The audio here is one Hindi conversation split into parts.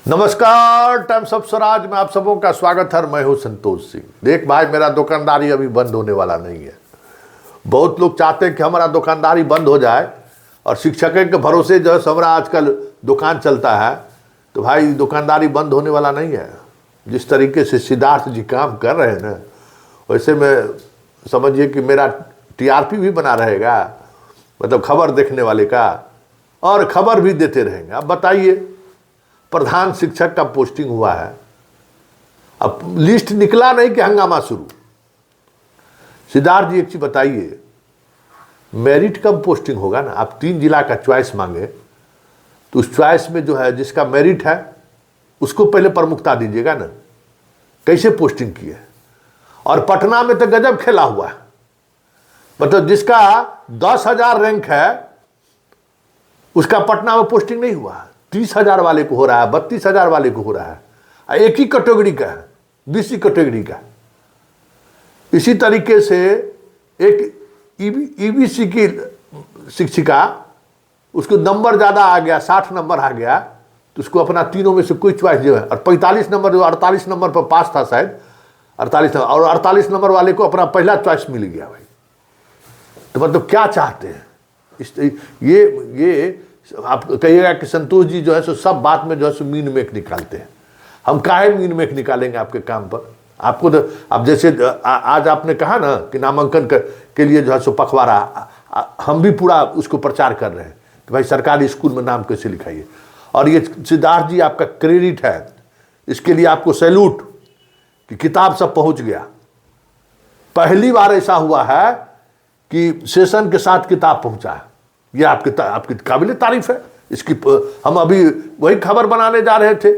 नमस्कार, टाइम्स ऑफ स्वराज में आप सबों का स्वागत है। मैं हूं संतोष सिंह। देख भाई, मेरा दुकानदारी अभी बंद होने वाला नहीं है। बहुत लोग चाहते हैं कि हमारा दुकानदारी बंद हो जाए और शिक्षक के भरोसे जो है हमारा आजकल दुकान चलता है, तो भाई दुकानदारी बंद होने वाला नहीं है। जिस तरीके से सिद्धार्थ जी काम कर रहे हैं ना, वैसे में समझिए कि मेरा टीआरपी भी बना रहेगा, मतलब खबर देखने वाले का, और खबर भी देते रहेंगे। अब बताइए, प्रधान शिक्षक का पोस्टिंग हुआ है, अब लिस्ट निकला नहीं कि हंगामा शुरू। सिद्धार्थ जी एक चीज बताइए, मेरिट कब पोस्टिंग होगा ना? आप 3 जिला का चॉइस मांगे तो उस चॉइस में जो है जिसका मेरिट है उसको पहले प्रमुखता दीजिएगा ना। कैसे पोस्टिंग की है? और पटना में तो गजब खेला हुआ है, मतलब जिसका 10,000 रैंक है उसका पटना में पोस्टिंग नहीं हुआ। 30,000 वाले को हो रहा है, 32,000 वाले को हो रहा है। एक ही कैटेगरी का है, बीसी कैटेगरी का। इसी तरीके से एक ईबीसी की शिक्षिका, उसको नंबर ज़्यादा आ गया, 60 नंबर आ गया, तो उसको अपना तीनों में से कोई चॉइस जो है, और 45 नंबर, जो 48 नंबर पर पास था शायद, 48 नंबर, और 48 नंबर वाले को अपना पहला चॉइस मिल गया भाई। तो मतलब क्या चाहते हैं? ये आप कहिएगा कि संतोष जी जो है सो सब बात में जो है सो मीन मेक निकालते हैं। हम काहे मीन मेक निकालेंगे आपके काम पर? आपको तो अब जैसे आज आपने कहा ना कि नामांकन के लिए जो है सो पखवाड़ा, हम भी पूरा उसको प्रचार कर रहे हैं कि भाई सरकारी स्कूल में नाम कैसे लिखाइए। और ये सिद्धार्थ जी आपका क्रेडिट है, इसके लिए आपको सैल्यूट कि किताब सब पहुंच गया। पहली बार ऐसा हुआ है कि सेशन के साथ किताब पहुंचा है। ये आपकी काबिल तारीफ है। इसकी हम अभी वही खबर बनाने जा रहे थे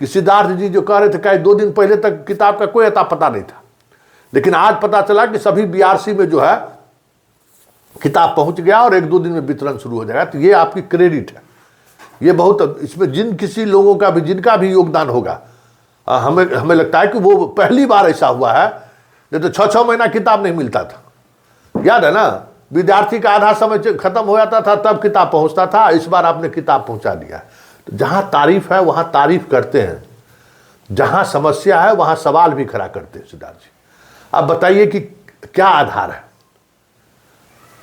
कि सिद्धार्थ जी जो कह रहे थे कि 2 दिन पहले तक किताब का कोई अता पता नहीं था, लेकिन आज पता चला कि सभी बीआरसी में जो है किताब पहुंच गया और 1-2 दिन में वितरण शुरू हो जाएगा। तो ये आपकी क्रेडिट है। ये बहुत, इसमें जिन किसी लोगों का भी, जिनका भी योगदान होगा, हमें लगता है कि वो पहली बार ऐसा हुआ है। नहीं तो 6-6 महीना किताब नहीं मिलता था, याद है ना? विद्यार्थी का आधा समय खत्म हो जाता था तब किताब पहुंचता था। इस बार आपने किताब पहुंचा दिया। तो जहां तारीफ है वहां तारीफ करते हैं, जहां समस्या है वहां सवाल भी खड़ा करते हैं। सिद्धार्थ जी, आप बताइए कि क्या आधार है?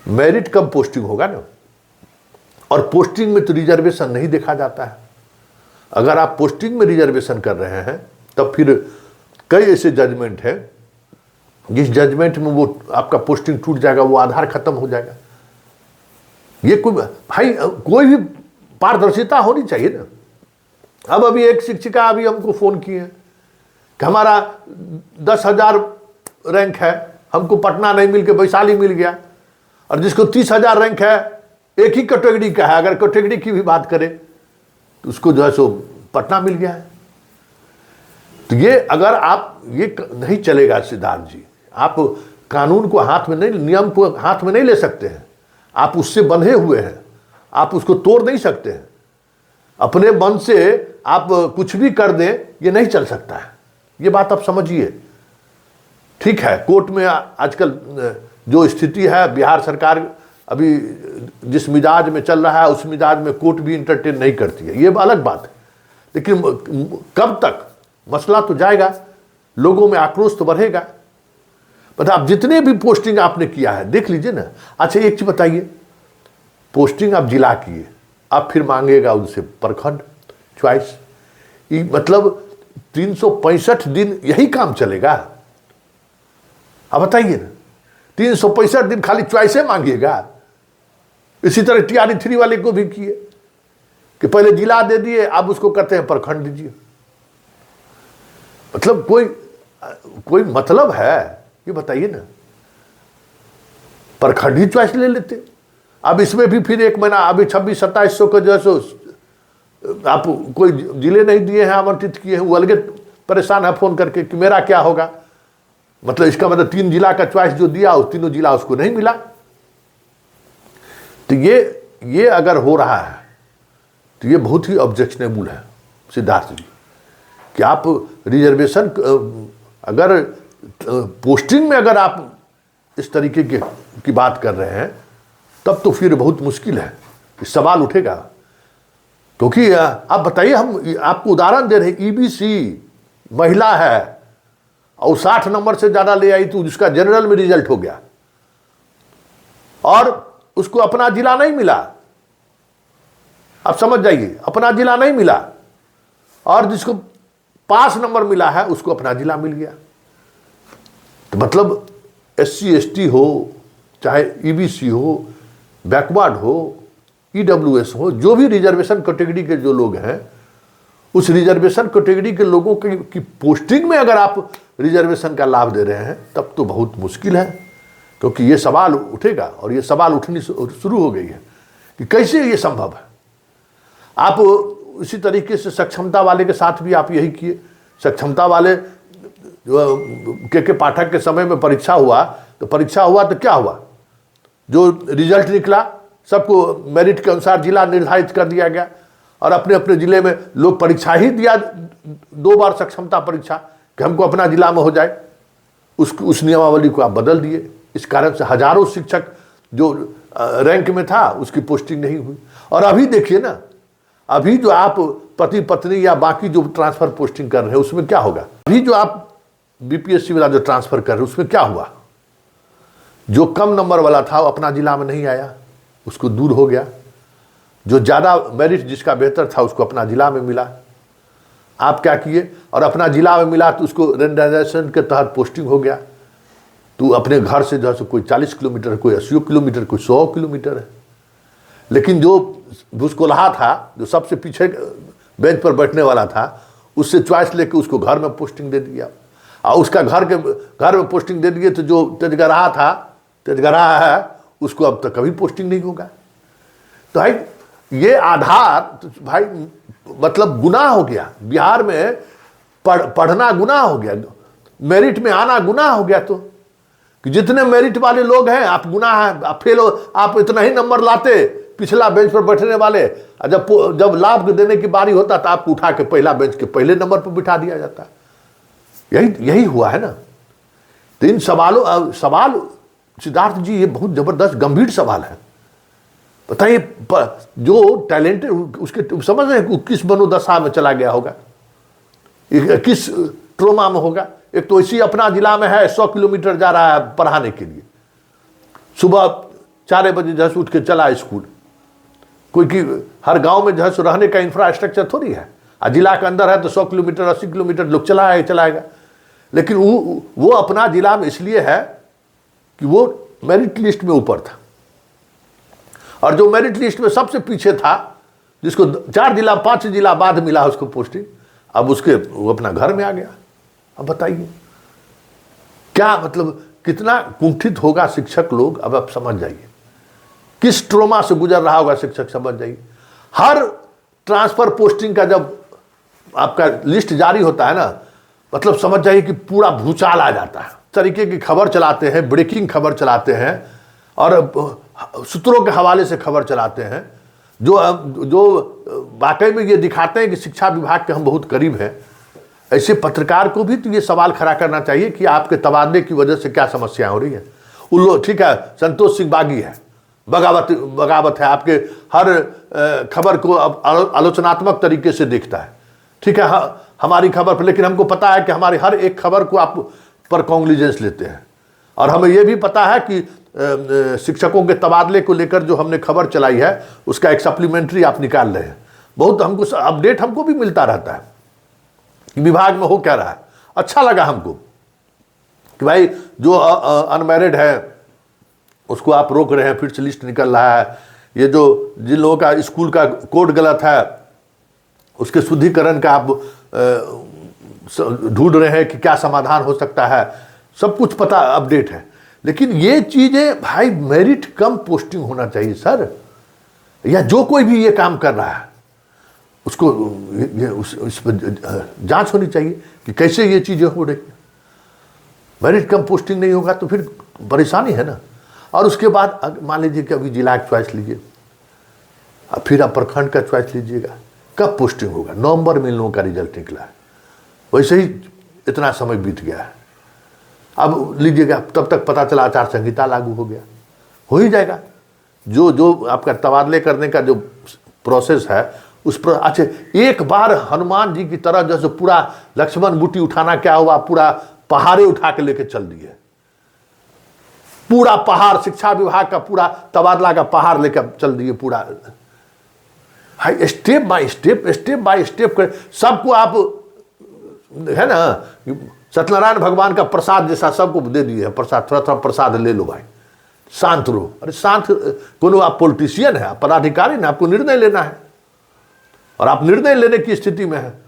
मेरिट कब पोस्टिंग होगा ना? और पोस्टिंग में तो रिजर्वेशन नहीं देखा जाता है। अगर आप पोस्टिंग में रिजर्वेशन कर रहे हैं तब फिर कई ऐसे जजमेंट है जिस जजमेंट में वो आपका पोस्टिंग टूट जाएगा, वो आधार खत्म हो जाएगा। ये कोई भाई, कोई भी पारदर्शिता होनी चाहिए ना। अब अभी एक शिक्षिका अभी हमको फोन की है कि हमारा 10,000 रैंक है, हमको पटना नहीं मिल के वैशाली मिल गया, और जिसको 30,000 रैंक है एक ही कैटेगरी का है, अगर कैटेगरी की भी बात करें तो उसको जो है सो पटना मिल गया है। तो ये अगर आप, ये नहीं चलेगा सिद्धार्थ जी। आप कानून को हाथ में नहीं, नियम को हाथ में नहीं ले सकते हैं। आप उससे बंधे हुए हैं, आप उसको तोड़ नहीं सकते हैं। अपने मन से आप कुछ भी कर दें, ये नहीं चल सकता है। ये बात आप समझिए। ठीक है, कोर्ट में आजकल जो स्थिति है, बिहार सरकार अभी जिस मिजाज में चल रहा है उस मिजाज में कोर्ट भी इंटरटेन नहीं करती है, ये अलग बात है। लेकिन कब तक? मसला तो जाएगा, लोगों में आक्रोश तो बढ़ेगा। मतलब आप जितने भी पोस्टिंग आपने किया है देख लीजिए ना। अच्छा एक चीज बताइए, पोस्टिंग आप जिला किए, आप फिर मांगेगा उनसे प्रखंड चॉइस। मतलब 365 दिन यही काम चलेगा? आप बताइए ना, 365 दिन खाली चॉइसे मांगिएगा? इसी तरह TRE3 वाले को भी किए कि पहले जिला दे दिए, अब उसको कहते हैं प्रखंड दीजिए। मतलब कोई मतलब है? ये बताइए ना। प्रखंड ही चॉइस ले लेते। अब इसमें भी फिर 1 महीना, अभी 26-2700 को जो है सो आप कोई जिले नहीं दिए हैं, आवंटित किए हैं, वो अलग परेशान है फोन करके कि मेरा क्या होगा। मतलब इसका मतलब 3 जिला का चॉइस जो दिया, उस 3 जिला उसको नहीं मिला। तो ये अगर हो रहा है तो ये बहुत ही ऑब्जेक्शनेबल है सिद्धार्थ जी, कि आप रिजर्वेशन, अगर पोस्टिंग में अगर आप इस तरीके की बात कर रहे हैं तब तो फिर बहुत मुश्किल है, सवाल उठेगा। क्योंकि आप बताइए, हम आपको उदाहरण दे रहे, ईबीसी महिला है और 60 नंबर से ज्यादा ले आई तो उसका जनरल में रिजल्ट हो गया और उसको अपना जिला नहीं मिला। आप समझ जाइए, अपना जिला नहीं मिला, और जिसको पास नंबर मिला है उसको अपना जिला मिल गया। तो मतलब SC ST हो, चाहे ईबीसी हो, बैकवर्ड हो, EWS हो, जो भी रिजर्वेशन कैटेगरी के जो लोग हैं, उस रिजर्वेशन कैटेगरी के लोगों की पोस्टिंग में अगर आप रिजर्वेशन का लाभ दे रहे हैं तब तो बहुत मुश्किल है। क्योंकि ये सवाल उठेगा और ये सवाल उठनी शुरू हो गई है कि कैसे ये संभव है। आप इसी तरीके से सक्षमता वाले के साथ भी आप यही किए। सक्षमता वाले के पाठक के समय में परीक्षा हुआ तो क्या हुआ, जो रिजल्ट निकला सबको मेरिट के अनुसार जिला निर्धारित कर दिया गया और अपने अपने जिले में लोग परीक्षा ही दिया, 2 बार सक्षमता परीक्षा, कि हमको अपना जिला में हो जाए। उस नियमावली को आप बदल दिए। इस कारण से हजारों शिक्षक जो रैंक में था उसकी पोस्टिंग नहीं हुई। और अभी देखिए ना, अभी जो आप पति पत्नी या बाकी जो ट्रांसफर पोस्टिंग कर रहे हैं उसमें क्या होगा। अभी जो आप BPSC वाला जो ट्रांसफर कर रहे हैं उसमें क्या हुआ, जो कम नंबर वाला था वो अपना जिला में नहीं आया, उसको दूर हो गया। जो ज़्यादा मेरिट जिसका बेहतर था उसको अपना जिला में मिला। आप क्या किए, और अपना जिला में मिला तो उसको रेंडमाइजेशन के तहत पोस्टिंग हो गया। तो अपने घर से जो है कोई 40 किलोमीटर, कोई 80 किलोमीटर, कोई 100 किलोमीटर है। लेकिन जो भूसकोल्हा था, जो सबसे पीछे बेंच पर बैठने वाला था, उससे चॉइस लेके उसको घर में पोस्टिंग दे दिया। और उसका घर में पोस्टिंग दे दिए तो जो तेजगराहा है उसको अब तक कभी पोस्टिंग नहीं होगा। तो भाई ये आधार, तो भाई मतलब गुनाह हो गया। बिहार में पढ़ना गुनाह हो गया, मेरिट में आना गुनाह हो गया। तो कि जितने मेरिट वाले लोग हैं आप गुनाह है, आप फेल हो, आप इतना ही नंबर लाते पिछला बेंच पर बैठने वाले, जब लाभ देने की बारी होता तो आपको उठा के पहला बेंच के पहले नंबर पर बिठा दिया जाता। यही हुआ है ना। तो इन सवाल सिद्धार्थ जी, ये बहुत जबरदस्त गंभीर सवाल है। बताइए, जो टैलेंटेड उसके समझ रहे हैं किस मनोदशा में चला गया होगा, किस ट्रोमा में होगा। एक तो इसी अपना जिला में है, 100 किलोमीटर जा रहा है पढ़ाने के लिए, सुबह 4 बजे जैसे उठ के चला स्कूल। कोई कि हर गांव में जैसे रहने का इंफ्रास्ट्रक्चर थोड़ी है, जिला के अंदर है तो 100 किलोमीटर 80 किलोमीटर लोग चलाएगा। लेकिन वो अपना जिला में इसलिए है कि वो मेरिट लिस्ट में ऊपर था, और जो मेरिट लिस्ट में सबसे पीछे था, जिसको 4 जिला 5 जिला बाद मिला उसको पोस्टिंग, अब वो अपना घर में आ गया। अब बताइए क्या मतलब, कितना कुंठित होगा शिक्षक लोग। अब आप समझ जाइए किस ट्रोमा से गुजर रहा होगा शिक्षक, समझ जाइए। हर ट्रांसफर पोस्टिंग का जब आपका लिस्ट जारी होता है ना, मतलब समझ जाइए कि पूरा भूचाल आ जाता है। तरीके की खबर चलाते हैं, ब्रेकिंग खबर चलाते हैं और सूत्रों के हवाले से खबर चलाते हैं, जो वाकई में ये दिखाते हैं कि शिक्षा विभाग के हम बहुत करीब हैं। ऐसे पत्रकार को भी तो ये सवाल खड़ा करना चाहिए कि आपके तबादले की वजह से क्या समस्या हो रही है। उन लोग, ठीक है, संतोष सिंह बागी है, बगावत है, आपके हर खबर को अब आलोचनात्मक तरीके से देखता है, ठीक है, हमारी खबर पर। लेकिन हमको पता है कि हमारी हर एक खबर को आप पर कॉन्ग्लिजेंस लेते हैं। और हमें यह भी पता है कि शिक्षकों के तबादले को लेकर जो हमने खबर चलाई है उसका एक सप्लीमेंट्री आप निकाल रहे हैं। बहुत हमको अपडेट हमको भी मिलता रहता है कि विभाग में हो क्या रहा है। अच्छा लगा हमको कि भाई जो अनमैरिड है उसको आप रोक रहे हैं, फिर से लिस्ट निकल रहा है। ये जो जिन लोगों का स्कूल का कोड गलत है उसके शुद्धिकरण का आप ढूंढ रहे हैं कि क्या समाधान हो सकता है। सब कुछ पता, अपडेट है। लेकिन ये चीजें भाई, मेरिट कम पोस्टिंग होना चाहिए सर, या जो कोई भी ये काम कर रहा है उसको इस पर जांच होनी चाहिए कि कैसे ये चीजें हो रही है। मेरिट कम पोस्टिंग नहीं होगा तो फिर परेशानी है ना। और उसके बाद मान लीजिए कि अभी जिला का चॉइस लीजिए, अब फिर आप प्रखंड का चॉइस लीजिएगा, कब पोस्टिंग होगा। नवंबर में इन लोगों का रिजल्ट निकला है, वैसे ही इतना समय बीत गया है। अब लीजिएगा, तब तक पता चला आचार संहिता लागू हो गया, हो ही जाएगा। जो आपका तबादले करने का जो प्रोसेस है उस पर अच्छा एक बार हनुमान जी की तरह जैसे पूरा लक्ष्मण बूटी उठाना क्या हुआ, पूरा पहाड़े उठा के लेके चल दिए, पूरा पहाड़, शिक्षा विभाग का पूरा तबादला का पहाड़ लेकर चल दिए पूरा। High step by step, step by step कर सबको आप है ना, सत्यनारायण भगवान का प्रसाद जैसा सबको दे दिए है प्रसाद, थोड़ा थोड़ा प्रसाद ले लो भाई, शांत रहो। अरे शांत कोनो, आप पॉलिटिशियन है, आप पदाधिकारी ना, आपको निर्णय लेना है और आप निर्णय लेने की स्थिति में है।